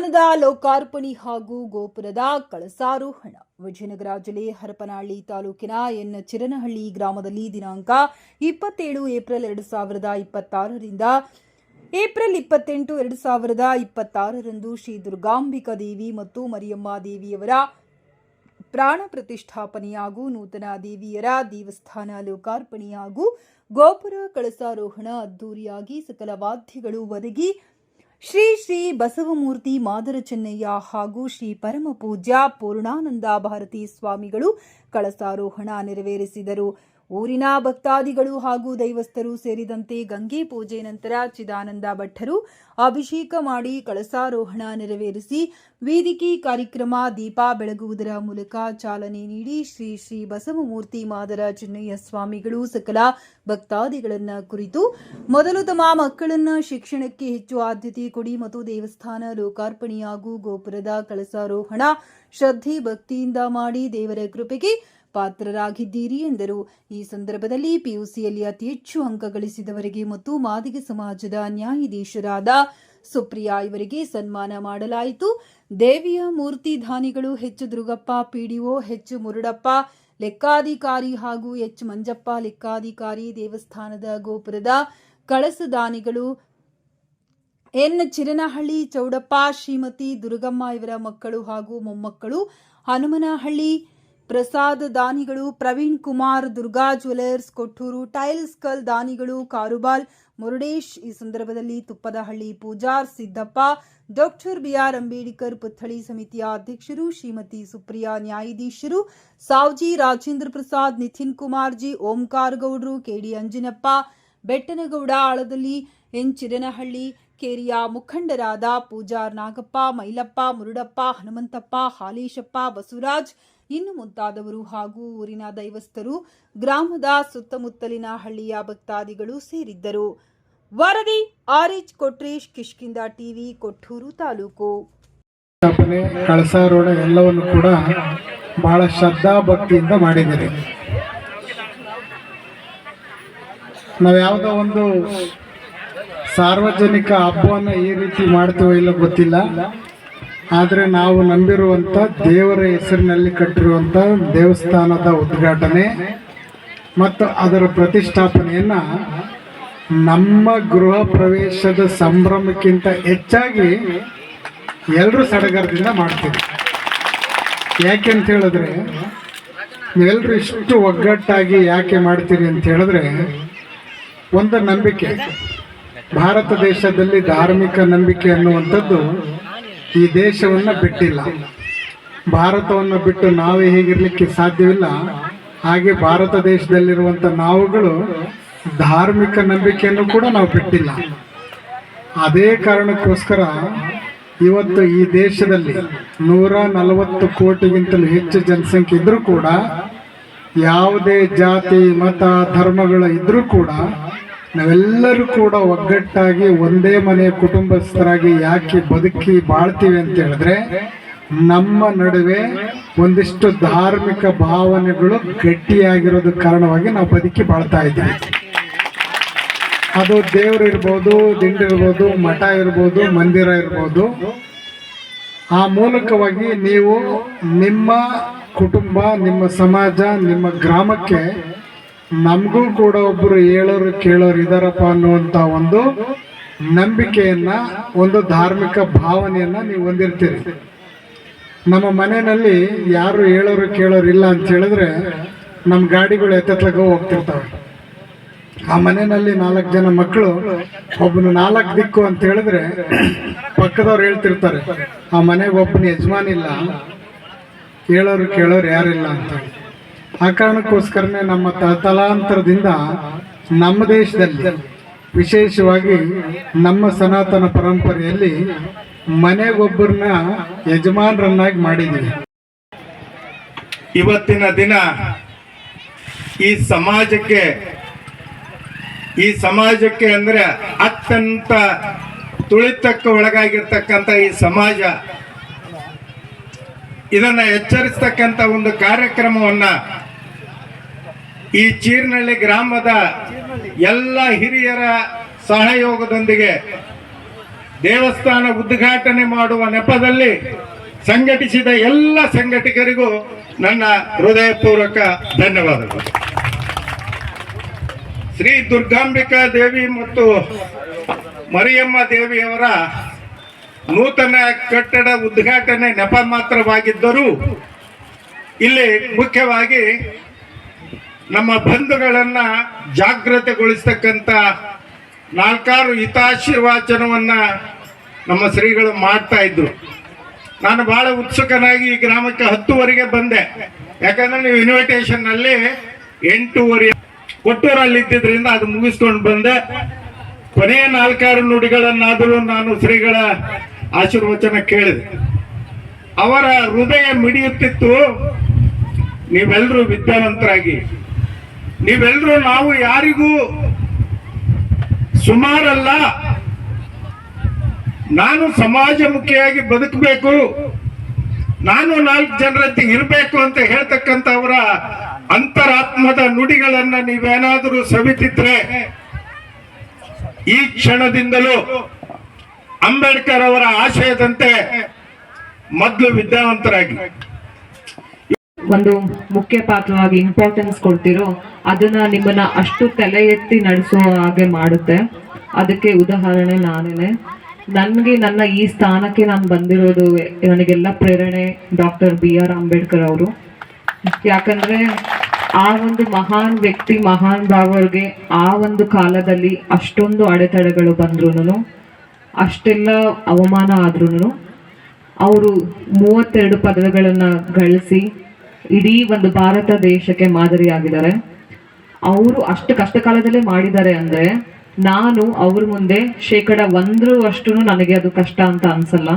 ದೇವಸ್ಥಾನದ ಲೋಕಾರ್ಪಣೆ ಹಾಗೂ ಗೋಪುರದ ಕಳಸಾರೋಹಣ. ವಿಜಯನಗರ ಜಿಲ್ಲೆ ಹರಪನಹಳ್ಳಿ ತಾಲೂಕಿನ ಎನ್ ಚಿರನಹಳ್ಳಿ ಗ್ರಾಮದಲ್ಲಿ ದಿನಾಂಕ 27 ಏಪ್ರಿಲ್ 2026ರಿಂದ ಏಪ್ರಿಲ್ 28, 2026ರಂದು ಶ್ರೀ ದುರ್ಗಾಂಬಿಕಾ ದೇವಿ ಮತ್ತು ಮರಿಯಮ್ಮ ದೇವಿಯವರ ಪ್ರಾಣ ಪ್ರತಿಷ್ಠಾಪನೆ ಹಾಗೂ ನೂತನ ದೇವಿಯರ ದೇವಸ್ಥಾನ ಲೋಕಾರ್ಪಣೆ ಹಾಗೂ ಗೋಪುರ ಕಳಸಾರೋಹಣ ಅದ್ದೂರಿಯಾಗಿ ಸಕಲ ವಾದ್ಯಗಳು ಒದಗಿ ಶ್ರೀ ಶ್ರೀ ಬಸವಮೂರ್ತಿ ಮಾದರ ಚೆನ್ನಯ್ಯ ಹಾಗೂ ಶ್ರೀ ಪರಮ ಪೂಜ್ಯ ಪೂರ್ಣಾನಂದ ಭಾರತಿ ಸ್ವಾಮಿಗಳು ಕಳಸಾರೋಹಣ ನೆರವೇರಿಸಿದರು. ಊರಿನ ಭಕ್ತಾದಿಗಳು ಹಾಗೂ ದೈವಸ್ಥರು ಸೇರಿದಂತೆ ಗಂಗೆ ಪೂಜೆ ನಂತರ ಚಿದಾನಂದ ಭಟ್ಟರು ಅಭಿಷೇಕ ಮಾಡಿ ಕಳಸಾರೋಹಣ ನೆರವೇರಿಸಿ ವೇದಿಕೆ ಕಾರ್ಯಕ್ರಮ ದೀಪ ಬೆಳಗುವುದರ ಮೂಲಕ ಚಾಲನೆ ನೀಡಿ ಶ್ರೀ ಶ್ರೀ ಬಸವಮೂರ್ತಿ ಮಾದರ ಚೆನ್ನಯ್ಯ ಸ್ವಾಮಿಗಳು ಸಕಲ ಭಕ್ತಾದಿಗಳನ್ನ ಕುರಿತು ಮೊದಲು ತಮ್ಮ ಮಕ್ಕಳನ್ನ ಶಿಕ್ಷಣಕ್ಕೆ ಹೆಚ್ಚು ಆದ್ಯತೆ ಕೊಡಿ ಮತ್ತು ದೇವಸ್ಥಾನ ಲೋಕಾರ್ಪಣೆ ಹಾಗೂ ಗೋಪುರದ ಕಳಸಾರೋಹಣ ಶ್ರದ್ಧೆ ಭಕ್ತಿಯಿಂದ ಮಾಡಿ ದೇವರ ಕೃಪೆಗೆ ಪಾತ್ರರಾಗಿದ್ದೀರಿ ಎಂದರು. ಈ ಸಂದರ್ಭದಲ್ಲಿ ಪಿಯುಸಿಯಲ್ಲಿ ಅತಿ ಹೆಚ್ಚು ಅಂಕ ಗಳಿಸಿದವರಿಗೆ ಮತ್ತು ಮಾದಿಗ ಸಮಾಜದ ನ್ಯಾಯಾಧೀಶರಾದ ಸುಪ್ರಿಯಾ ಇವರಿಗೆ ಸನ್ಮಾನ ಮಾಡಲಾಯಿತು. ದೇವಿಯ ಮೂರ್ತಿ ದಾನಿಗಳು ಎಚ್ ದುರ್ಗಪ್ಪ ಪಿಡಿಒ, ಎಚ್ ಮುರುಡಪ್ಪ ಲೆಕ್ಕಾಧಿಕಾರಿ ಹಾಗೂ ಎಚ್ ಮಂಜಪ್ಪ ಲೆಕ್ಕಾಧಿಕಾರಿ, ದೇವಸ್ಥಾನದ ಗೋಪುರದ ಕಳಸದಾನಿಗಳು ಎನ್ ಚಿರನಹಳ್ಳಿ ಚೌಡಪ್ಪ, ಶ್ರೀಮತಿ ದುರ್ಗಮ್ಮ ಇವರ ಮಕ್ಕಳು ಹಾಗೂ ಮೊಮ್ಮಕ್ಕಳು, ಹನುಮನಹಳ್ಳಿ ಪ್ರಸಾದ್ ದಾನಿಗಳು, ಪ್ರವೀಣ್ ಕುಮಾರ್, ದುರ್ಗಾ ಜ್ಯುವೆಲರ್ಸ್ ಕೊಟ್ಟೂರು, ಟೈಲ್ಸ್ ಕಲ್ ದಾನಿಗಳು, ಕಾರುಬಾಲ್ ಮುರುಡೇಶ್. ಈ ಸಂದರ್ಭದಲ್ಲಿ ತುಪ್ಪದಹಳ್ಳಿ ಪೂಜಾರ್ ಸಿದ್ದಪ್ಪ, ಡಾಕ್ಟರ್ ಬಿಆರ್ ಅಂಬೇಡ್ಕರ್ ಪುತ್ಥಳಿ ಸಮಿತಿಯ ಅಧ್ಯಕ್ಷರು ಶ್ರೀಮತಿ ಸುಪ್ರಿಯಾ, ನ್ಯಾಯಾಧೀಶರು ಸಾವ್ಜಿ ರಾಜೇಂದ್ರ ಪ್ರಸಾದ್, ನಿತಿನ್ ಕುಮಾರ್ ಜಿ, ಓಂಕಾರ್ ಗೌಡ್ರು, ಕೆಡಿ ಅಂಜಿನಪ್ಪ, ಬೆಟ್ಟನಗೌಡ ಆಳದಲ್ಲಿ, ಎನ್ ಚಿರನಹಳ್ಳಿ ಕೇರಿಯ ಮುಖಂಡರಾದ ಪೂಜಾರ್ ನಾಗಪ್ಪ, ಮೈಲಪ್ಪ, ಮುರುಡಪ್ಪ, ಹನುಮಂತಪ್ಪ, ಹಾಲೇಶಪ್ಪ, ಬಸವರಾಜ್ ಇನ್ನು ಮುಂತಾದವರು ಹಾಗೂ ಊರಿನ ದೈವಸ್ಥರು, ಗ್ರಾಮದ ಸುತ್ತಮುತ್ತಲಿನ ಹಳ್ಳಿಯ ಭಕ್ತಾದಿಗಳು ಸೇರಿದ್ದರು. ವರದಿ ಆರ್ಎಚ್ ಕೊಟ್ರೇಶ್, ಕಿಷ್ಕಿಂದ ಟಿವಿ, ಕೊಟ್ಟೂರು ತಾಲೂಕು. ಕಳಸಾರೋಹಣ ಎಲ್ಲವನ್ನು ಕೂಡ ಬಹಳ ಶ್ರದ್ಧಾ ಭಕ್ತಿಯಿಂದ ಮಾಡಿದ್ದೀರಿ. ನಾವು ಯಾವುದೋ ಒಂದು ಸಾರ್ವಜನಿಕ ಹಬ್ಬವನ್ನು ಈ ರೀತಿ ಮಾಡ್ತೀವೋ ಇಲ್ಲ ಗೊತ್ತಿಲ್ಲ, ಆದರೆ ನಾವು ನಂಬಿರುವಂಥ ದೇವರ ಹೆಸರಿನಲ್ಲಿ ಕಟ್ಟಿರುವಂಥ ದೇವಸ್ಥಾನದ ಉದ್ಘಾಟನೆ ಮತ್ತು ಅದರ ಪ್ರತಿಷ್ಠಾಪನೆಯನ್ನು ನಮ್ಮ ಗೃಹ ಪ್ರವೇಶದ ಸಂಭ್ರಮಕ್ಕಿಂತ ಹೆಚ್ಚಾಗಿ ಎಲ್ಲರೂ ಸಡಗರದಿಂದ ಮಾಡ್ತೀವಿ. ಯಾಕೆಂತ ಹೇಳಿದ್ರೆ, ನೀವೆಲ್ಲರೂ ಇಷ್ಟು ಒಗ್ಗಟ್ಟಾಗಿ ಯಾಕೆ ಮಾಡ್ತೀರಿ ಅಂತ ಹೇಳಿದ್ರೆ, ಒಂದು ನಂಬಿಕೆ. ಭಾರತ ದೇಶದಲ್ಲಿ ಧಾರ್ಮಿಕ ನಂಬಿಕೆ ಅನ್ನುವಂಥದ್ದು ಈ ದೇಶವನ್ನು ಬಿಟ್ಟಿಲ್ಲ. ಭಾರತವನ್ನು ಬಿಟ್ಟು ನಾವೇ ಹೇಗಿರಲಿಕ್ಕೆ ಸಾಧ್ಯವಿಲ್ಲ, ಹಾಗೆ ಭಾರತ ದೇಶದಲ್ಲಿರುವಂಥ ನಾವುಗಳು ಧಾರ್ಮಿಕ ನಂಬಿಕೆಯನ್ನು ಕೂಡ ನಾವು ಬಿಟ್ಟಿಲ್ಲ. ಅದೇ ಕಾರಣಕ್ಕೋಸ್ಕರ ಇವತ್ತು ಈ ದೇಶದಲ್ಲಿ 140 ಕೋಟಿಗಿಂತಲೂ ಹೆಚ್ಚು ಜನಸಂಖ್ಯೆ ಇದ್ದರೂ ಕೂಡ, ಯಾವುದೇ ಜಾತಿ ಮತ ಧರ್ಮಗಳು ಇದ್ದರೂ ಕೂಡ ನಾವೆಲ್ಲರೂ ಕೂಡ ಒಗ್ಗಟ್ಟಾಗಿ ಒಂದೇ ಮನೆಯ ಕುಟುಂಬಸ್ಥರಾಗಿ ಯಾಕೆ ಬದುಕಿ ಬಾಳ್ತೀವಿ ಅಂತ ಹೇಳಿದ್ರೆ, ನಮ್ಮ ನಡುವೆ ಒಂದಿಷ್ಟು ಧಾರ್ಮಿಕ ಭಾವನೆಗಳು ಗಟ್ಟಿಯಾಗಿರೋದು ಕಾರಣವಾಗಿ ನಾವು ಬದುಕಿ ಬಾಳ್ತಾ ಇದ್ದೀವಿ. ಅದು ದೇವರು ಇರ್ಬೋದು, ದಿಂಡಿರ್ಬೋದು, ಮಠ ಇರ್ಬೋದು, ಮಂದಿರ ಇರ್ಬೋದು. ಆ ಮೂಲಕವಾಗಿ ನೀವು ನಿಮ್ಮ ಕುಟುಂಬ, ನಿಮ್ಮ ಸಮಾಜ, ನಿಮ್ಮ ಗ್ರಾಮಕ್ಕೆ ನಮಗೂ ಕೂಡ ಒಬ್ಬರು ಹೇಳೋರು ಕೇಳೋರು ಇದಾರಪ್ಪ ಅನ್ನುವಂಥ ಒಂದು ನಂಬಿಕೆಯನ್ನ, ಒಂದು ಧಾರ್ಮಿಕ ಭಾವನೆಯನ್ನ ನೀವು ಹೊಂದಿರ್ತೀರಿ. ನಮ್ಮ ಮನೆಯಲ್ಲಿ ಯಾರು ಹೇಳೋರು ಕೇಳೋರು ಇಲ್ಲ ಅಂತ ಹೇಳಿದ್ರೆ ನಮ್ಮ ಗಾಡಿಗಳು ಎತ್ತತ್ಲಾಗ ಹೋಗ್ತಿರ್ತವೆ. ಆ ಮನೆಯಲ್ಲಿ 4 ಜನ ಮಕ್ಕಳು, ಒಬ್ಬನು 4 ದಿಕ್ಕು ಅಂತ ಹೇಳಿದ್ರೆ ಪಕ್ಕದವ್ರು ಹೇಳ್ತಿರ್ತಾರೆ, ಆ ಮನೆಗೆ ಒಬ್ಬನ ಯಜಮಾನಿಲ್ಲ, ಹೇಳೋರು ಕೇಳೋರು ಯಾರಿಲ್ಲ ಅಂತ. ಆ ಕಾರಣಕ್ಕೋಸ್ಕರನೇ ನಮ್ಮ ತಲಾಂತರದಿಂದ ನಮ್ಮ ದೇಶದಲ್ಲಿ, ವಿಶೇಷವಾಗಿ ನಮ್ಮ ಸನಾತನ ಪರಂಪರೆಯಲ್ಲಿ ಮನೆಗೊಬ್ಬರನ್ನ ಯಜಮಾನರನ್ನಾಗಿ ಮಾಡಿದ್ದೀವಿ. ಇವತ್ತಿನ ದಿನ ಈ ಸಮಾಜಕ್ಕೆ ಅಂದ್ರೆ ಅತ್ಯಂತ ತುಳಿತಕ್ಕೆ ಒಳಗಾಗಿರ್ತಕ್ಕಂಥ ಈ ಸಮಾಜ, ಇದನ್ನ ಎಚ್ಚರಿಸ್ತಕ್ಕಂಥ ಒಂದು ಕಾರ್ಯಕ್ರಮವನ್ನ ಈ ಚೀರ್ನಹಳ್ಳಿ ಗ್ರಾಮದ ಎಲ್ಲ ಹಿರಿಯರ ಸಹಯೋಗದೊಂದಿಗೆ ದೇವಸ್ಥಾನ ಉದ್ಘಾಟನೆ ಮಾಡುವ ನೆಪದಲ್ಲಿ ಸಂಘಟಿಸಿದ ಎಲ್ಲ ಸಂಘಟಕರಿಗೂ ನನ್ನ ಹೃದಯಪೂರ್ವಕ ಧನ್ಯವಾದಗಳು. ಶ್ರೀ ದುರ್ಗಾಂಬಿಕಾ ದೇವಿ ಮತ್ತು ಮರಿಯಮ್ಮ ದೇವಿಯವರ ನೂತನ ಕಟ್ಟಡ ಉದ್ಘಾಟನೆ ನೆಪ ಮಾತ್ರವಾಗಿದ್ದರೂ ಇಲ್ಲಿ ಮುಖ್ಯವಾಗಿ ನಮ್ಮ ಬಂಧುಗಳನ್ನ ಜಾಗೃತೆಗೊಳಿಸ್ತಕ್ಕಂಥ 4 ಹಿತಾಶೀರ್ವಾಚನವನ್ನ ನಮ್ಮ ಶ್ರೀಗಳು ಮಾಡ್ತಾ ಇದ್ರು. ನಾನು ಬಹಳ ಉತ್ಸುಕನಾಗಿ ಈ ಗ್ರಾಮಕ್ಕೆ 10ವರೆಗೆ ಬಂದೆ. ಯಾಕಂದ್ರೆ ನೀವು ಇನ್ವಿಟೇಷನ್ ನಲ್ಲಿ 8:30 ಕೊಟ್ಟೂರಲ್ಲಿ ಇದ್ದಿದ್ರಿಂದ ಅದು ಮುಗಿಸ್ಕೊಂಡು ಬಂದೆ. ಕೊನೆಯ 4 ನುಡಿಗಳನ್ನಾದರೂ ನಾನು ಶ್ರೀಗಳ ಆಶೀರ್ವಚನ ಕೇಳಿದೆ. ಅವರ ಹೃದಯ ಮಿಡಿಯುತ್ತಿತ್ತು, ನೀವೆಲ್ಲರೂ ವಿದ್ಯಾವಂತರಾಗಿ, ನೀವೆಲ್ಲರೂ ನಾವು ಯಾರಿಗೂ ಸುಮಾರಲ್ಲ, ನಾನು ಸಮಾಜಮುಖಿಯಾಗಿ ಬದುಕಬೇಕು, ನಾನು 4 ಜನರಂತೆ ಇರಬೇಕು ಅಂತ ಹೇಳ್ತಕ್ಕಂಥ ಅವರ ಅಂತರಾತ್ಮದ ನುಡಿಗಳನ್ನ ನೀವೇನಾದರೂ ಸವಿತಿದ್ರೆ ಈ ಕ್ಷಣದಿಂದಲೂ ಅಂಬೇಡ್ಕರ್ ಅವರ ಆಶಯದಂತೆ ಮೊದಲು ವಿದ್ಯಾವಂತರಾಗಿ ಒಂದು ಮುಖ್ಯ ಪಾತ್ರವಾಗಿ ಇಂಪಾರ್ಟೆನ್ಸ್ ಕೊಡ್ತಿರೋ ಅದನ್ನ ನಿಮ್ಮನ್ನ ಅಷ್ಟು ತಲೆ ಎತ್ತಿ ನಡೆಸೋ ಹಾಗೆ ಮಾಡುತ್ತೆ. ಅದಕ್ಕೆ ಉದಾಹರಣೆ ನಾನೇನೆ. ನನಗೆ ನನ್ನ ಈ ಸ್ಥಾನಕ್ಕೆ ನಾನು ಬಂದಿರೋದು, ನನಗೆಲ್ಲ ಪ್ರೇರಣೆ ಡಾಕ್ಟರ್ BR ಅಂಬೇಡ್ಕರ್ ಅವರು. ಯಾಕಂದ್ರೆ ಆ ಒಂದು ಮಹಾನ್ ವ್ಯಕ್ತಿ, ಮಹಾನ್ ಭಾವರಿಗೆ ಆ ಒಂದು ಕಾಲದಲ್ಲಿ ಅಷ್ಟೊಂದು ಅಡೆತಡೆಗಳು ಬಂದ್ರೂ, ಅಷ್ಟೆಲ್ಲ ಅವಮಾನ ಆದ್ರೂ ಅವರು 32 ಪದವಿಗಳನ್ನ ಗಳಿಸಿ ಇಡೀ ಒಂದು ಭಾರತ ದೇಶಕ್ಕೆ ಮಾದರಿಯಾಗಿದ್ದಾರೆ. ಅವರು ಅಷ್ಟು ಕಷ್ಟ ಕಾಲದಲ್ಲೇ ಮಾಡಿದ್ದಾರೆ ಅಂದ್ರೆ ನಾನು ಅವ್ರ ಮುಂದೆ 1% ನನಗೆ ಅದು ಕಷ್ಟ ಅಂತ ಅನ್ಸಲ್ಲ.